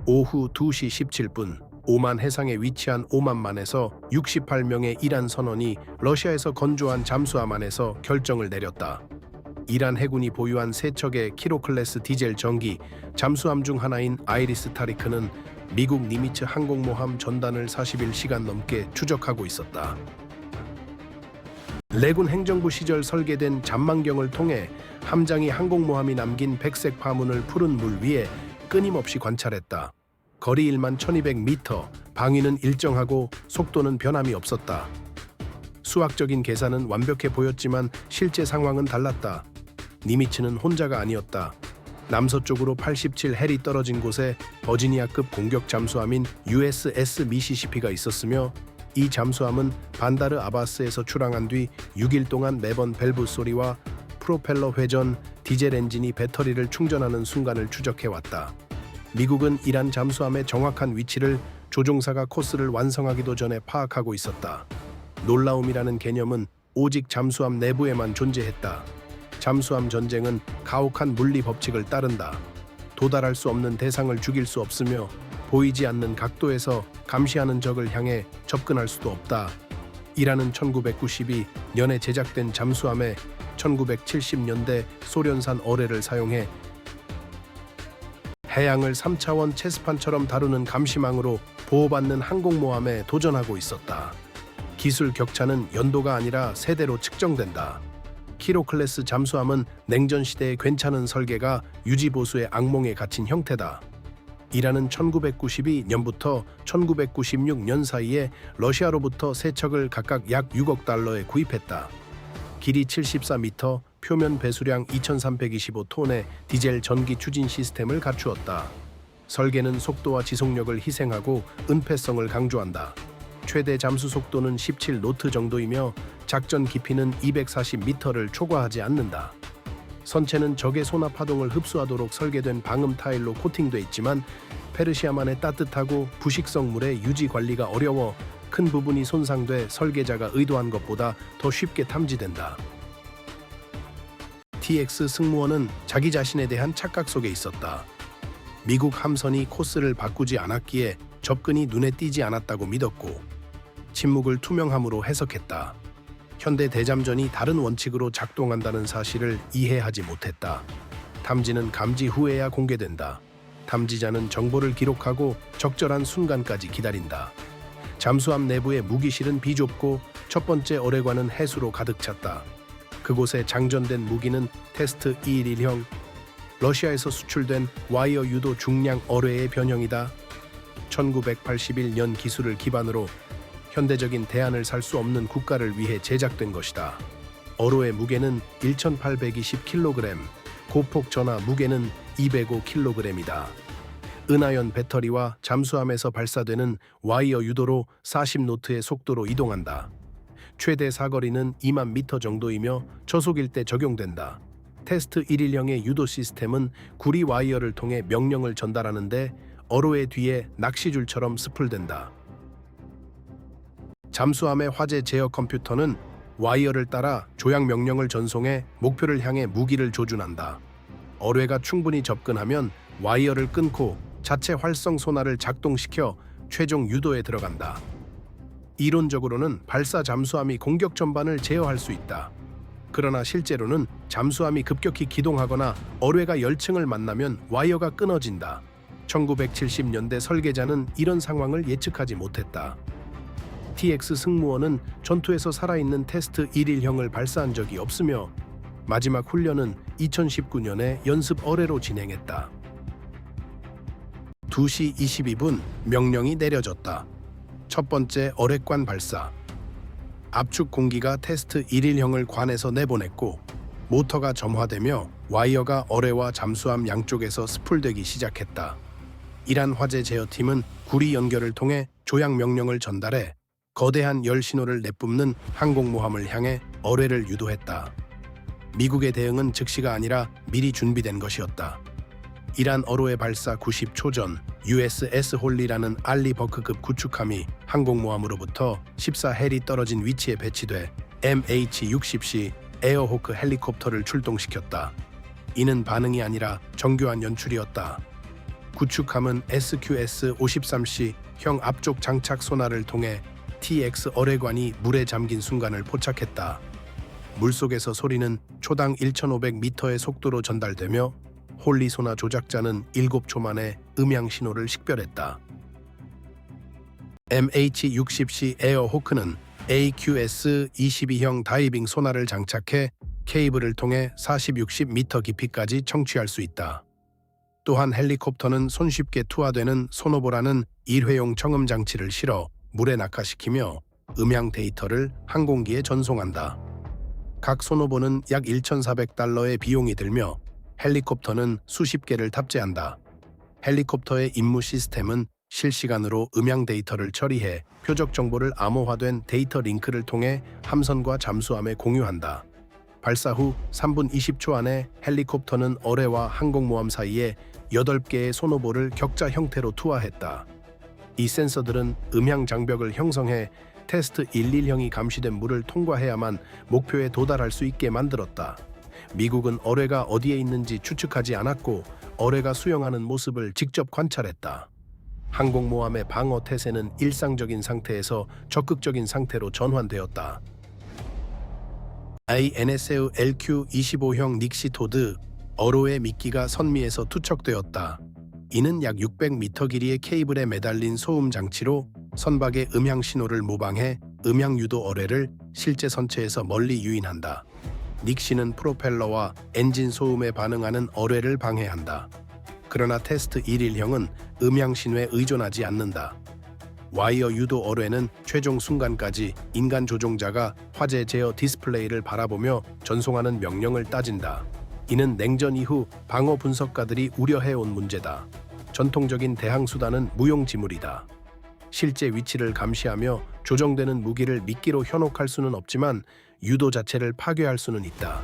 오후 2시 17분 오만 해상에 위치한 오만만에서 68명의 이란 선원이 러시아에서 건조한 잠수함 안에서 결정을 내렸다. 이란 해군이 보유한 세 척의 키로클래스 디젤 전기 잠수함 중 하나인 아이리스 타리크는 미국 니미츠 항공모함 전단을 40일 넘게 추적하고 있었다. 레군 행정부 시절 설계된 잠망경을 통해 함장이 항공모함이 남긴 백색 파문을 푸른 물 위에 끊임없이 관찰했다. 거리 1만 1200m, 방위는 일정하고 속도는 변함이 없었다. 수학적인 계산은 완벽해 보였지만 실제 상황은 달랐다. 니미츠는 혼자가 아니었다. 남서쪽으로 87 헬이 떨어진 곳에 버지니아급 공격 잠수함인 USS 미시시피가 있었으며 이 잠수함은 반다르 아바스에서 출항한 뒤 6일 동안 매번 밸브 소리와 프로펠러 회전, 디젤 엔진이 배터리를 충전하는 순간을 추적해왔다. 미국은 이란 잠수함의 정확한 위치를 조종사가 코스를 완성하기도 전에 파악하고 있었다. 놀라움이라는 개념은 오직 잠수함 내부에만 존재했다. 잠수함 전쟁은 가혹한 물리 법칙을 따른다. 도달할 수 없는 대상을 죽일 수 없으며 보이지 않는 각도에서 감시하는 적을 향해 접근할 수도 없다. 이란은 1992년에 제작된 잠수함에 1970년대 소련산 어뢰를 사용해 해양을 3차원 체스판처럼 다루는 감시망으로 보호받는 항공모함에 도전하고 있었다. 기술 격차는 연도가 아니라 세대로 측정된다. 키로클래스 잠수함은 냉전 시대의 괜찮은 설계가 유지보수의 악몽에 갇힌 형태다. 이란은 1992년부터 1996년 사이에 러시아로부터 세 척을 각각 약 6억 달러에 구입했다. 길이 74m, 표면 배수량 2325톤의 디젤 전기 추진 시스템을 갖추었다. 설계는 속도와 지속력을 희생하고 은폐성을 강조한다. 최대 잠수 속도는 17노트 정도이며 작전 깊이는 240m를 초과하지 않는다. 선체는 적의 소나 파동을 흡수하도록 설계된 방음 타일로 코팅돼 있지만 페르시아만의 따뜻하고 부식성 물의 유지 관리가 어려워 큰 부분이 손상돼 설계자가 의도한 것보다 더 쉽게 탐지된다. TX 승무원은 자기 자신에 대한 착각 속에 있었다. 미국 함선이 코스를 바꾸지 않았기에 접근이 눈에 띄지 않았다고 믿었고 침묵을 투명함으로 해석했다. 현대 대잠전이 다른 원칙으로 작동한다는 사실을 이해하지 못했다. 탐지는 감지 후에야 공개된다. 탐지자는 정보를 기록하고 적절한 순간까지 기다린다. 잠수함 내부의 무기실은 비좁고 첫 번째 어뢰관은 해수로 가득 찼다. 그곳에 장전된 무기는 테스트 211형, 러시아에서 수출된 와이어 유도 중량 어뢰의 변형이다. 1981년 기술을 기반으로 현대적인 대안을 살 수 없는 국가를 위해 제작된 것이다. 어로의 무게는 1820kg, 고폭 전하 무게는 205kg이다. 은하연 배터리와 잠수함에서 발사되는 와이어 유도로 40노트의 속도로 이동한다. 최대 사거리는 2만 미터 정도이며 저속일 때 적용된다. 테스트 110의 유도 시스템은 구리 와이어를 통해 명령을 전달하는데 어로의 뒤에 낚시줄처럼 스풀된다. 잠수함의 화재 제어 컴퓨터는 와이어를 따라 조약 명령을 전송해 목표를 향해 무기를 조준한다. 어뢰가 충분히 접근하면 와이어를 끊고 자체 활성 소나를 작동시켜 최종 유도에 들어간다. 이론적으로는 발사 잠수함이 공격 전반을 제어할 수 있다. 그러나 실제로는 잠수함이 급격히 기동하거나 어뢰가 열층을 만나면 와이어가 끊어진다. 1970년대 설계자는 이런 상황을 예측하지 못했다. TX 승무원은 전투에서 살아있는 테스트 111형을 발사한 적이 없으며 마지막 훈련은 2019년에 연습 어뢰로 진행했다. 2시 22분 명령이 내려졌다. 첫 번째 어뢰관 발사. 압축 공기가 테스트 111형을 관에서 내보냈고 모터가 점화되며 와이어가 어뢰와 잠수함 양쪽에서 스풀되기 시작했다. 이란 화재 제어팀은 구리 연결을 통해 조약 명령을 전달해 거대한 열 신호를 내뿜는 항공모함을 향해 어뢰를 유도했다. 미국의 대응은 즉시가 아니라 미리 준비된 것이었다. 이란 어로의 발사 90초 전 USS 홀리라는 알리 버크급 구축함이 항공모함으로부터 14헬이 떨어진 위치에 배치돼 MH-60C 에어호크 헬리콥터를 출동시켰다. 이는 반응이 아니라 정교한 연출이었다. 구축함은 SQS-53C형 앞쪽 장착 소나를 통해 TX 어뢰관이 물에 잠긴 순간을 포착했다. 물속에서 소리는 초당 1,500m의 속도로 전달되며 홀리 소나 조작자는 7초 만에 음향 신호를 식별했다. MH-60C 에어호크는 AQS-22형 다이빙 소나를 장착해 케이블을 통해 40-60m 깊이까지 청취할 수 있다. 또한 헬리콥터는 손쉽게 투하되는 소노보라는 일회용 청음 장치를 실어 물에 낙하시키며 음향 데이터를 항공기에 전송한다. 각 소노보는 약 1,400달러의 비용이 들며 헬리콥터는 수십 개를 탑재한다. 헬리콥터의 임무 시스템은 실시간으로 음향 데이터를 처리해 표적 정보를 암호화된 데이터 링크를 통해 함선과 잠수함에 공유한다. 발사 후 3분 20초 안에 헬리콥터는 어뢰와 항공모함 사이에 8개의 소노보를 격자 형태로 투하했다. 이 센서들은 음향 장벽을 형성해 테스트 11형이 감시된 물을 통과해야만 목표에 도달할 수 있게 만들었다. 미국은 어뢰가 어디에 있는지 추측하지 않았고 어뢰가 수영하는 모습을 직접 관찰했다. 항공모함의 방어 태세는 일상적인 상태에서 적극적인 상태로 전환되었다. INS의 LQ-25형 닉시토드 어로의 미끼가 선미에서 투척되었다. 이는 약 600m 길이의 케이블에 매달린 소음 장치로 선박의 음향 신호를 모방해 음향 유도 어뢰를 실제 선체에서 멀리 유인한다. 닉시는 프로펠러와 엔진 소음에 반응하는 어뢰를 방해한다. 그러나 테스트 1일형은 음향 신호에 의존하지 않는다. 와이어 유도 어뢰는 최종 순간까지 인간 조종자가 화재 제어 디스플레이를 바라보며 전송하는 명령을 따진다. 이는 냉전 이후 방어 분석가들이 우려해온 문제다. 전통적인 대항 수단은 무용지물이다. 실제 위치를 감시하며 조정되는 무기를 미끼로 현혹할 수는 없지만 유도 자체를 파괴할 수는 있다.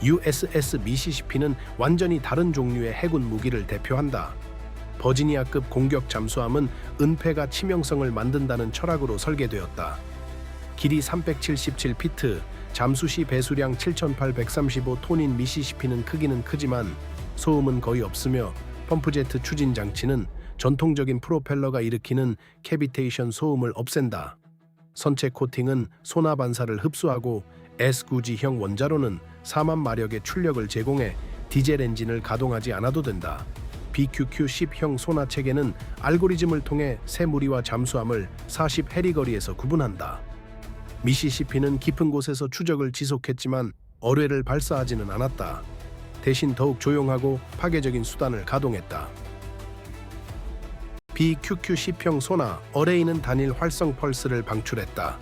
USS 미시시피는 완전히 다른 종류의 해군 무기를 대표한다. 버지니아급 공격 잠수함은 은폐가 치명성을 만든다는 철학으로 설계되었다. 길이 377피트, 잠수시 배수량 7,835톤인 미시시피는 크기는 크지만 소음은 거의 없으며 펌프제트 추진 장치는 전통적인 프로펠러가 일으키는 캐비테이션 소음을 없앤다. 선체 코팅은 소나 반사를 흡수하고 S9G형 원자로는 4만 마력의 출력을 제공해 디젤 엔진을 가동하지 않아도 된다. BQQ-10형 소나 체계는 알고리즘을 통해 새 무리와 잠수함을 40 해리 거리에서 구분한다. 미시시피는 깊은 곳에서 추적을 지속했지만 어뢰를 발사하지는 않았다. 대신 더욱 조용하고 파괴적인 수단을 가동했다. BQQ-10형 소나 어뢰인은 단일 활성 펄스를 방출했다.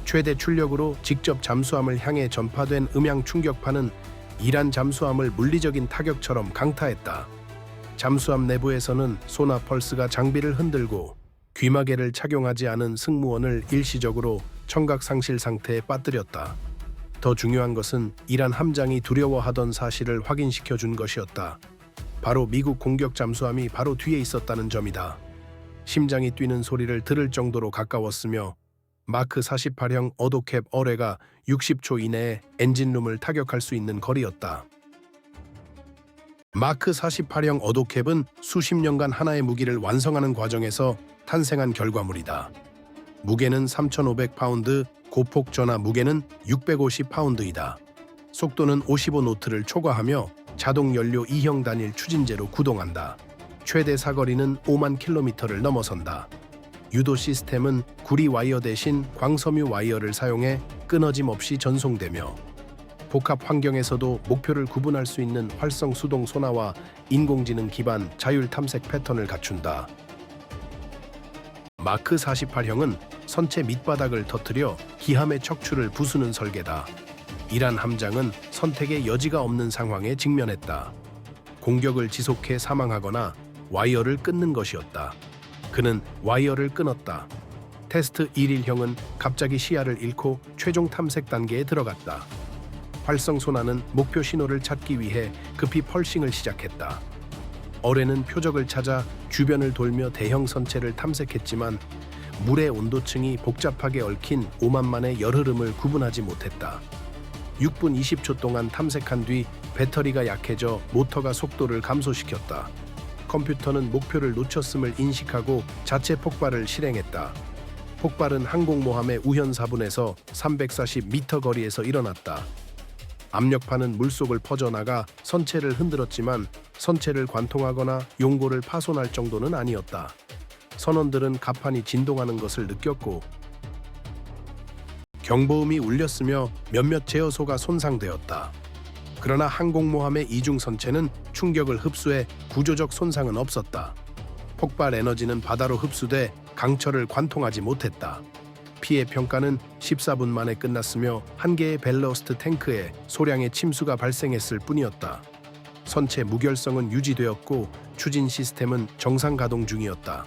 최대 출력으로 직접 잠수함을 향해 전파된 음향 충격파는 이란 잠수함을 물리적인 타격처럼 강타했다. 잠수함 내부에서는 소나 펄스가 장비를 흔들고 귀마개를 착용하지 않은 승무원을 일시적으로 청각 상실 상태에 빠뜨렸다. 더 중요한 것은 이란 함장이 두려워하던 사실을 확인시켜 준 것이었다. 바로 미국 공격 잠수함이 바로 뒤에 있었다는 점이다. 심장이 뛰는 소리를 들을 정도로 가까웠으며 마크 48형 어도캡 어뢰가 60초 이내에 엔진룸을 타격할 수 있는 거리였다. 마크 48형 어도캡은 수십 년간 하나의 무기를 완성하는 과정에서 탄생한 결과물이다. 무게는 3,500파운드, 고폭 전하 무게는 650파운드이다. 속도는 55노트를 초과하며 자동 연료 2형 단일 추진제로 구동한다. 최대 사거리는 5만 킬로미터를 넘어선다. 유도 시스템은 구리 와이어 대신 광섬유 와이어를 사용해 끊어짐 없이 전송되며 복합 환경에서도 목표를 구분할 수 있는 활성 수동 소나와 인공지능 기반 자율 탐색 패턴을 갖춘다. 마크 48형은 선체 밑바닥을 터뜨려 기함의 척추를 부수는 설계다. 이란 함장은 선택의 여지가 없는 상황에 직면했다. 공격을 지속해 사망하거나 와이어를 끊는 것이었다. 그는 와이어를 끊었다. 테스트 1일형은 갑자기 시야를 잃고 최종 탐색 단계에 들어갔다. 활성 소나는 목표 신호를 찾기 위해 급히 펄싱을 시작했다. 어뢰는 표적을 찾아 주변을 돌며 대형 선체를 탐색했지만 물의 온도층이 복잡하게 얽힌 오만만의 열흐름을 구분하지 못했다. 6분 20초 동안 탐색한 뒤 배터리가 약해져 모터가 속도를 감소시켰다. 컴퓨터는 목표를 놓쳤음을 인식하고 자체 폭발을 실행했다. 폭발은 항공모함의 우현사분에서 340m 거리에서 일어났다. 압력파는 물속을 퍼져나가 선체를 흔들었지만 선체를 관통하거나 용고를 파손할 정도는 아니었다. 선원들은 갑판이 진동하는 것을 느꼈고 경보음이 울렸으며 몇몇 제어소가 손상되었다. 그러나 항공모함의 이중 선체는 충격을 흡수해 구조적 손상은 없었다. 폭발 에너지는 바다로 흡수돼 강철을 관통하지 못했다. 피해 평가는 14분 만에 끝났으며 한 개의 벨러스트 탱크에 소량의 침수가 발생했을 뿐이었다. 선체 무결성은 유지되었고 추진 시스템은 정상 가동 중이었다.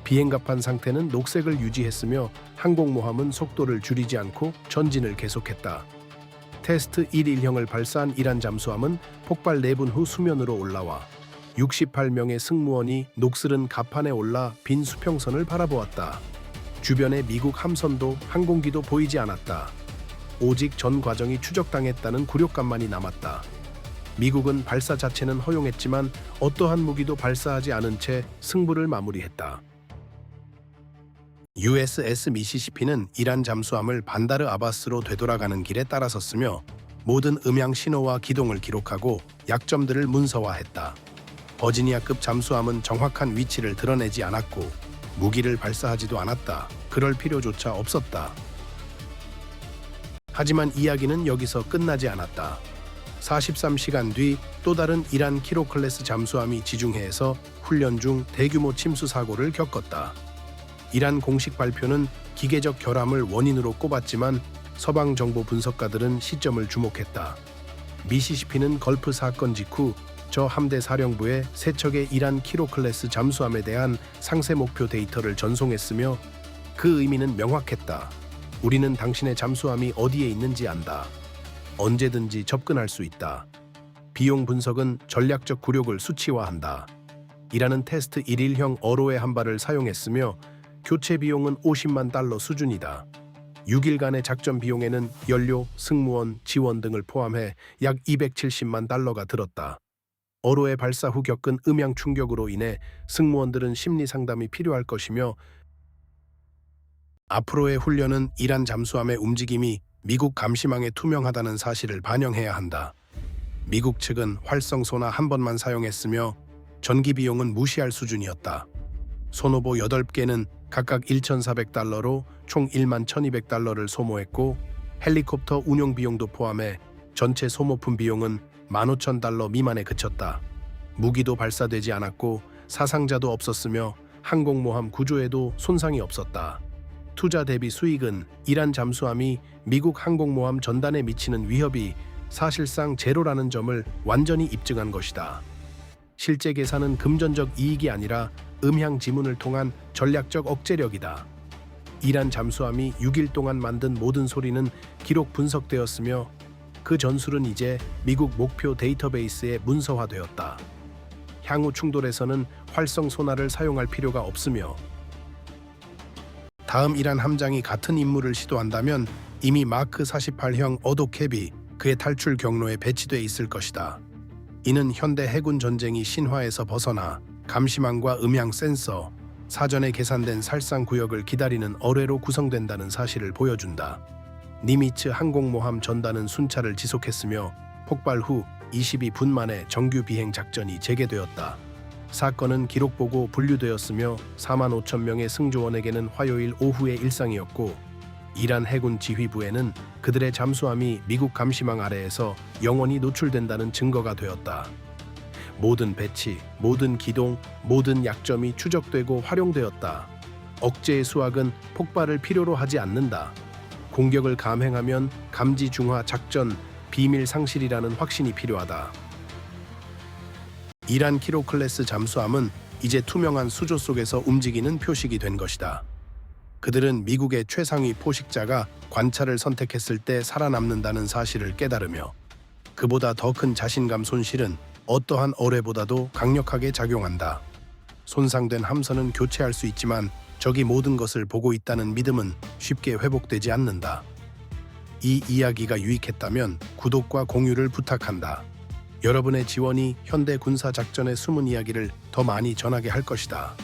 비행갑판 상태는 녹색을 유지했으며 항공모함은 속도를 줄이지 않고 전진을 계속했다. 테스트 1일형을 발사한 이란 잠수함은 폭발 4분 후 수면으로 올라와 68명의 승무원이 녹슬은 갑판에 올라 빈 수평선을 바라보았다. 주변에 미국 함선도 항공기도 보이지 않았다. 오직 전 과정이 추적당했다는 굴욕감만이 남았다. 미국은 발사 자체는 허용했지만 어떠한 무기도 발사하지 않은 채 승부를 마무리했다. USS 미시시피는 이란 잠수함을 반다르 아바스로 되돌아가는 길에 따라섰으며 모든 음향 신호와 기동을 기록하고 약점들을 문서화했다. 버지니아급 잠수함은 정확한 위치를 드러내지 않았고 무기를 발사하지도 않았다. 그럴 필요조차 없었다. 하지만 이야기는 여기서 끝나지 않았다. 43시간 뒤 또 다른 이란 키로 클래스 잠수함이 지중해에서 훈련 중 대규모 침수 사고를 겪었다. 이란 공식 발표는 기계적 결함을 원인으로 꼽았지만 서방 정보 분석가들은 시점을 주목했다. 미시시피는 걸프 사건 직후 저 함대 사령부에 세 척의 이란 키로 클래스 잠수함에 대한 상세 목표 데이터를 전송했으며 그 의미는 명확했다. 우리는 당신의 잠수함이 어디에 있는지 안다. 언제든지 접근할 수 있다. 비용 분석은 전략적 굴욕을 수치화한다. 이란은 테스트 1일형 어로의 한 발을 사용했으며 교체 비용은 $500만 수준이다. 6일간의 작전 비용에는 연료, 승무원, 지원 등을 포함해 약 $270만 들었다. 어로의 발사 후 겪은 음향 충격으로 인해 승무원들은 심리 상담이 필요할 것이며 앞으로의 훈련은 이란 잠수함의 움직임이 미국 감시망에 투명하다는 사실을 반영해야 한다. 미국 측은 활성 소나 한 번만 사용했으며 전기 비용은 무시할 수준이었다. 소노보 8개는 각각 $1,400로 총 $11,200를 소모했고 헬리콥터 운용 비용도 포함해 전체 소모품 비용은 $15,000 미만에 그쳤다. 무기도 발사되지 않았고 사상자도 없었으며 항공모함 구조에도 손상이 없었다. 투자 대비 수익은 이란 잠수함이 미국 항공모함 전단에 미치는 위협이 사실상 제로라는 점을 완전히 입증한 것이다. 실제 계산은 금전적 이익이 아니라 음향 지문을 통한 전략적 억제력이다. 이란 잠수함이 6일 동안 만든 모든 소리는 기록 분석되었으며 그 전술은 이제 미국 목표 데이터베이스에 문서화되었다. 향후 충돌에서는 활성 소나를 사용할 필요가 없으며 다음 이란 함장이 같은 임무를 시도한다면 이미 마크 48형 어도캡이 그의 탈출 경로에 배치돼 있을 것이다. 이는 현대 해군 전쟁이 신화에서 벗어나 감시망과 음향 센서, 사전에 계산된 살상 구역을 기다리는 어뢰로 구성된다는 사실을 보여준다. 니미츠 항공모함 전단은 순찰을 지속했으며 폭발 후 22분 만에 정규 비행 작전이 재개되었다. 사건은 기록 보고 분류되었으며 45,000명의 승조원에게는 화요일 오후의 일상이었고 이란 해군 지휘부에는 그들의 잠수함이 미국 감시망 아래에서 영원히 노출된다는 증거가 되었다. 모든 배치, 모든 기동, 모든 약점이 추적되고 활용되었다. 억제의 수학은 폭발을 필요로 하지 않는다. 공격을 감행하면 감지 중화 작전, 비밀 상실이라는 확신이 필요하다. 이란 키로 클래스 잠수함은 이제 투명한 수조 속에서 움직이는 표식이 된 것이다. 그들은 미국의 최상위 포식자가 관찰을 선택했을 때 살아남는다는 사실을 깨달으며 그보다 더 큰 자신감 손실은 어떠한 어뢰보다도 강력하게 작용한다. 손상된 함선은 교체할 수 있지만 적이 모든 것을 보고 있다는 믿음은 쉽게 회복되지 않는다. 이 이야기가 유익했다면 구독과 공유를 부탁한다. 여러분의 지원이 현대 군사 작전의 숨은 이야기를 더 많이 전하게 할 것이다.